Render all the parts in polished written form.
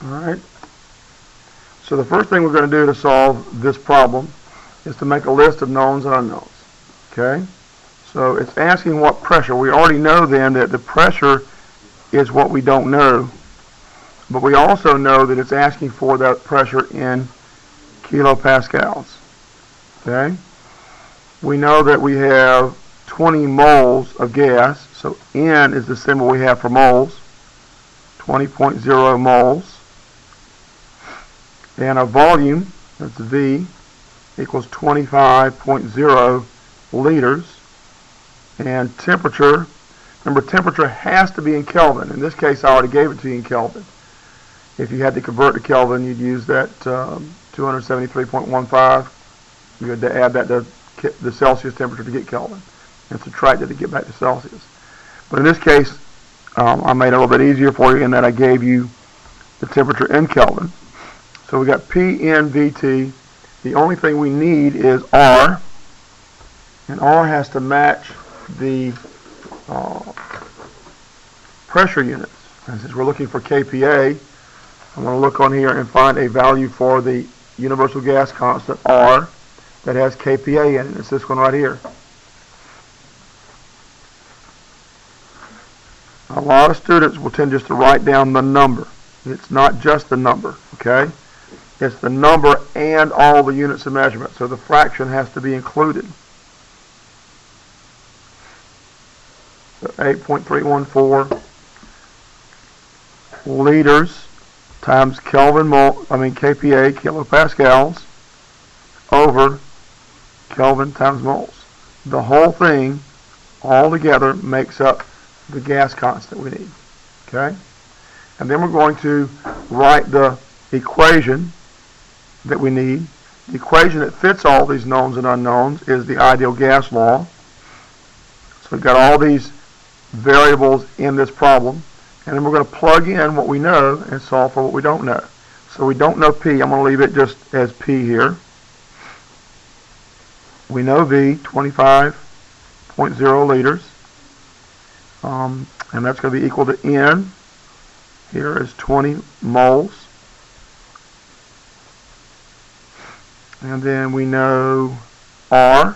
Alright, so the first thing we're going to do to solve this problem is to make a list of knowns and unknowns. Okay, so it's asking what pressure. We already know then that the pressure is what we don't know, but we also know that it's asking for that pressure in kilopascals. Okay, we know that we have 20 moles of gas, so N is the symbol we have for moles, 20.0 moles, and our volume, that's V, equals 25.0 liters, and temperature, remember temperature has to be in Kelvin. In this case I already gave it to you in Kelvin. If you had to convert to Kelvin, you'd use that 273.15. You had to add that to the Celsius temperature to get Kelvin, and subtract it to get back to Celsius. But in this case, I made it a little bit easier for you in that I gave you the temperature in Kelvin. So we got P, N, V, T. The only thing we need is R, and R has to match the pressure units. And since we're looking for kPa, I'm going to look on here and find a value for the universal gas constant, R, that has kPa in it. It's this one right here. A lot of students will tend just to write down the number. It's not just the number, okay? It's the number and all the units of measurement, so the fraction has to be included. So 8.314 liters times kPa, kilopascals, over Kelvin times moles. The whole thing all together makes up the gas constant we need. Okay? And then we're going to write the equation that we need. The equation that fits all these knowns and unknowns is the ideal gas law. So we've got all these variables in this problem, and then we're going to plug in what we know and solve for what we don't know. So we don't know P. I'm going to leave it just as P here. We know V, 25.0 liters, and that's going to be equal to N. Here is 20 moles. And then we know R.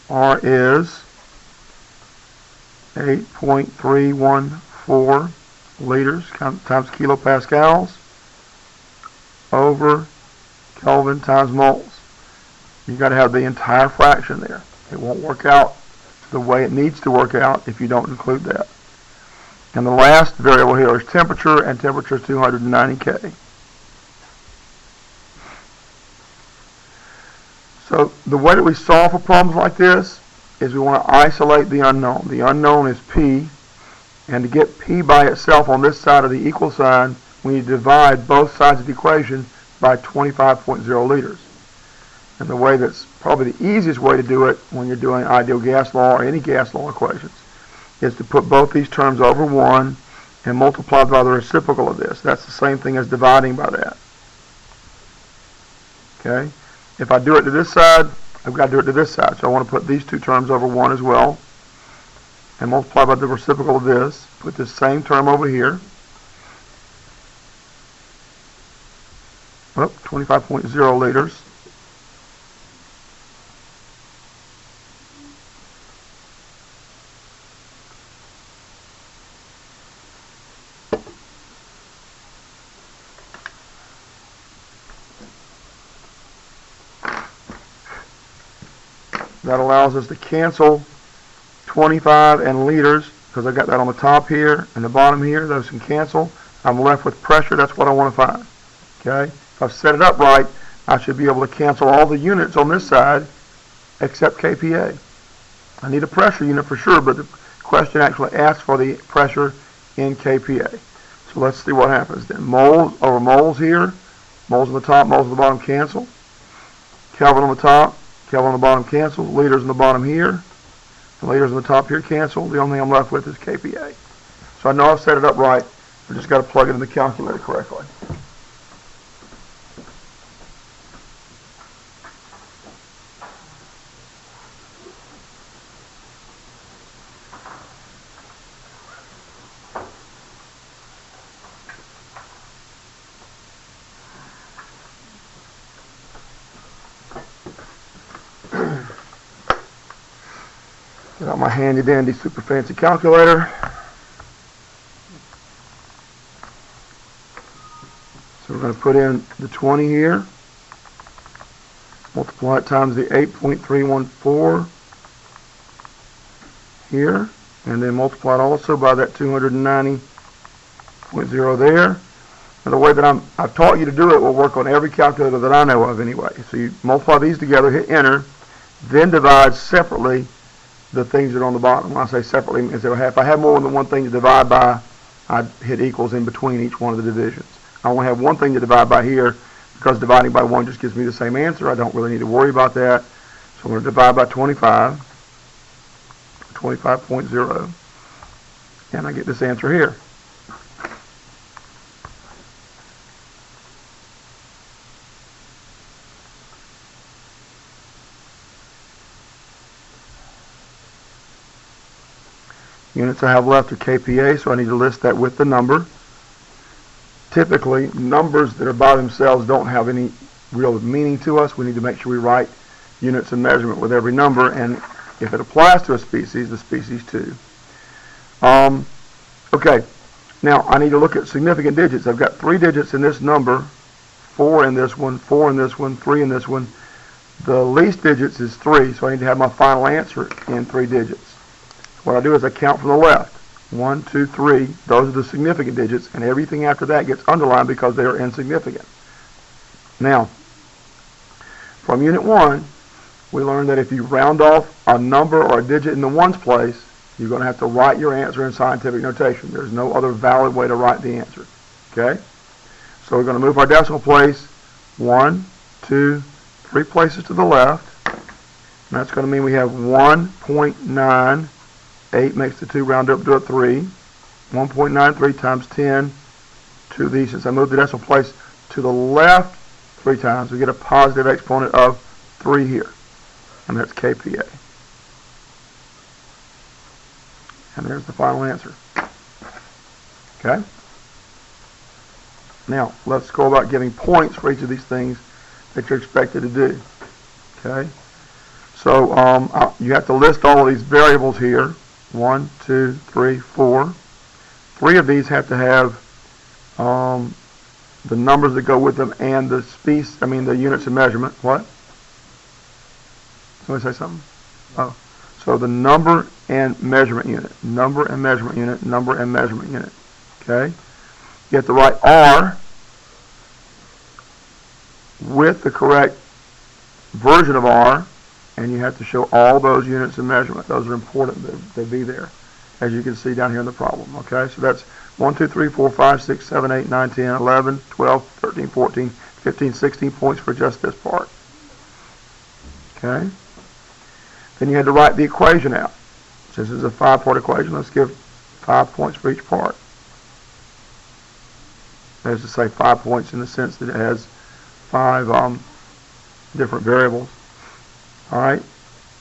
R is 8.314 liters times kilopascals over Kelvin times moles. You've got to have the entire fraction there. It won't work out the way it needs to work out if you don't include that. And the last variable here is temperature, and temperature is 290 K. So the way that we solve for problems like this is we want to isolate the unknown. The unknown is P, and to get P by itself on this side of the equal sign, we need to divide both sides of the equation by 25.0 liters. And the way that's probably the easiest way to do it when you're doing ideal gas law or any gas law equations is to put both these terms over 1 and multiply by the reciprocal of this. That's the same thing as dividing by that. Okay? If I do it to this side, I've got to do it to this side. So I want to put these two terms over 1 as well and multiply by the reciprocal of this. Put this same term over here. 25.0 liters. That allows us to cancel 25 and liters, because I got that on the top here and the bottom here. Those can cancel. I'm left with pressure. That's what I want to find. Okay? If I've set it up right, I should be able to cancel all the units on this side except kPa. I need a pressure unit for sure, but the question actually asks for the pressure in kPa. So let's see what happens then. Moles over moles here. Moles on the top, moles on the bottom cancel. Kelvin on the top, Kelvin on the bottom cancel. Liters on the bottom here. The liters on the top here cancel. The only thing I'm left with is kPa. So I know I've set it up right. I've just got to plug it in the calculator correctly. Get out my handy dandy super fancy calculator. So we're going to put in the 20 here, multiply it times the 8.314 here, and then multiply it also by that 290.0 there. And the way that I've taught you to do it will work on every calculator that I know of anyway. So you multiply these together, hit enter, then divide separately the things that are on the bottom. When I say separately, if I have more than one thing to divide by, I'd hit equals in between each one of the divisions. I only have one thing to divide by here because dividing by 1 just gives me the same answer. I don't really need to worry about that. So I'm going to divide by 25, 25.0, and I get this answer here. Units I have left are kPa, so I need to list that with the number. Typically, numbers that are by themselves don't have any real meaning to us. We need to make sure we write units of measurement with every number, and if it applies to a species, the species too. Okay, now I need to look at significant digits. I've got 3 digits in this number, 4 in this one, 4 in this one, 3 in this one. The least digits is 3, so I need to have my final answer in 3 digits. What I do is I count from the left. 1, 2, 3. Those are the significant digits, and everything after that gets underlined because they are insignificant. Now, from Unit 1, we learned that if you round off a number or a digit in the ones place, you're going to have to write your answer in scientific notation. There's no other valid way to write the answer. Okay? So we're going to move our decimal place 1, 2, 3 places to the left. And that's going to mean we have 1.9. 8 makes the 2 round up to a 3. 1.93 times 10 to the, since I moved the decimal place to the left 3 times, we get a positive exponent of 3 here. And that's kPa. And there's the final answer. Okay? Now, let's go about giving points for each of these things that you're expected to do. Okay? So, you have to list all of these variables here. 1, 2, 3, 4. 3 of these have to have the numbers that go with them and the the units of measurement. What? Somebody say something? Oh. So the number and measurement unit. Number and measurement unit. Number and measurement unit. Okay? You have to write R with the correct version of R, and you have to show all those units of measurement. Those are important that they be there, as you can see down here in the problem. Okay, so that's 1, 2, 3, 4, 5, 6, 7, 8, 9, 10, 11, 12, 13, 14, 15, 16 points for just this part. Okay, then you had to write the equation out. Since this is a 5-part equation, let's give 5 points for each part. That is to say 5 points in the sense that it has 5 different variables. Alright,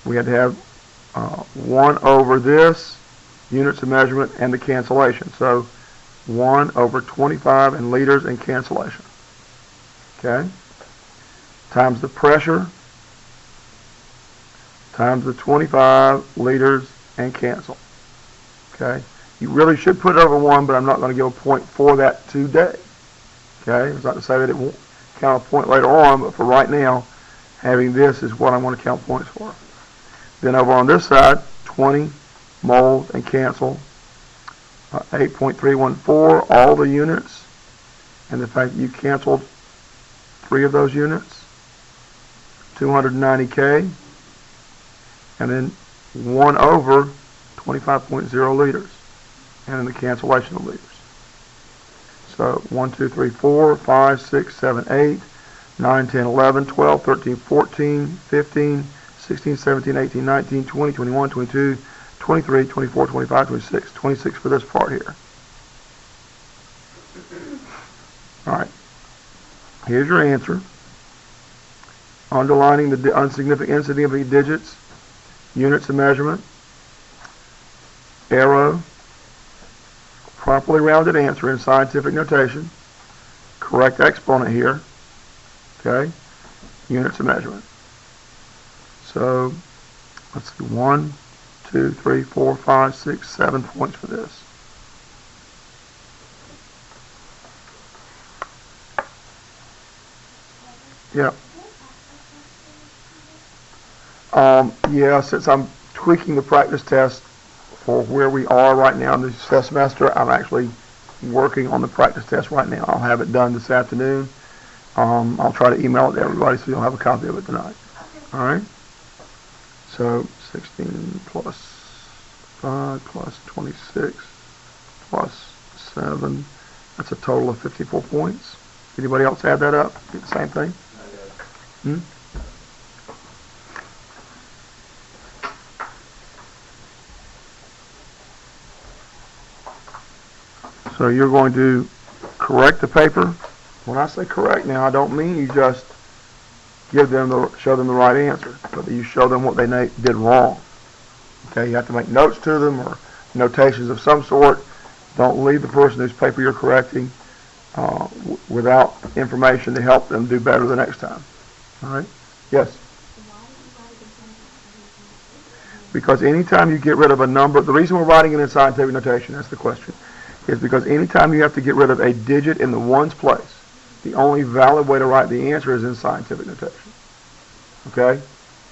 we had to have 1 over this, units of measurement, and the cancellation. So 1 over 25 in liters and cancellation. Okay, times the pressure, times the 25 liters and cancel. Okay, you really should put it over 1, but I'm not going to give a point for that today. Okay, it's not to say that it won't count a point later on, but for right now, having this is what I want to count points for. Then over on this side, 20 moles and cancel, 8.314, all the units, and the fact that you canceled 3 of those units, 290K, and then 1 over 25.0 liters, and then the cancellation of liters. So 1, 2, 3, 4, 5, 6, 7, 8, 9, 10, 11, 12, 13, 14, 15, 16, 17, 18, 19, 20, 21, 22, 23, 24, 25, 26. 26 for this part here. Alright. Here's your answer. Underlining the insignificant digits, units of measurement, arrow, properly rounded answer in scientific notation, correct exponent here. Okay, units of measurement. So let's see, 1, 2, 3, 4, 5, 6, 7 points for this. Yep. Yeah, since I'm tweaking the practice test for where we are right now in the semester, I'm actually working on the practice test right now. I'll have it done this afternoon. I'll try to email it to everybody so you'll have a copy of it tonight. All right? So 16 plus 5 plus 26 plus 7. That's a total of 54 points. Anybody else add that up? Get the same thing? Hmm? So you're going to correct the paper. When I say correct now, I don't mean you just show them the right answer, but you show them what they did wrong. Okay, you have to make notes to them or notations of some sort. Don't leave the person whose paper you're correcting without information to help them do better the next time. All right? Yes? Because anytime you get rid of a number, the reason we're writing it in scientific notation, that's the question, is because anytime you have to get rid of a digit in the ones place, the only valid way to write the answer is in scientific notation. Okay?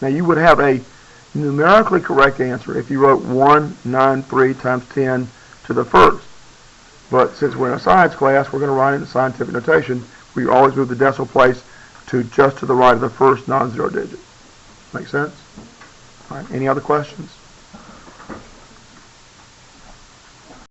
Now you would have a numerically correct answer if you wrote 193 times 10 to the first. But since we're in a science class, we're going to write it in scientific notation, where you always move the decimal place to just to the right of the first non-zero digit. Make sense? All right. Any other questions?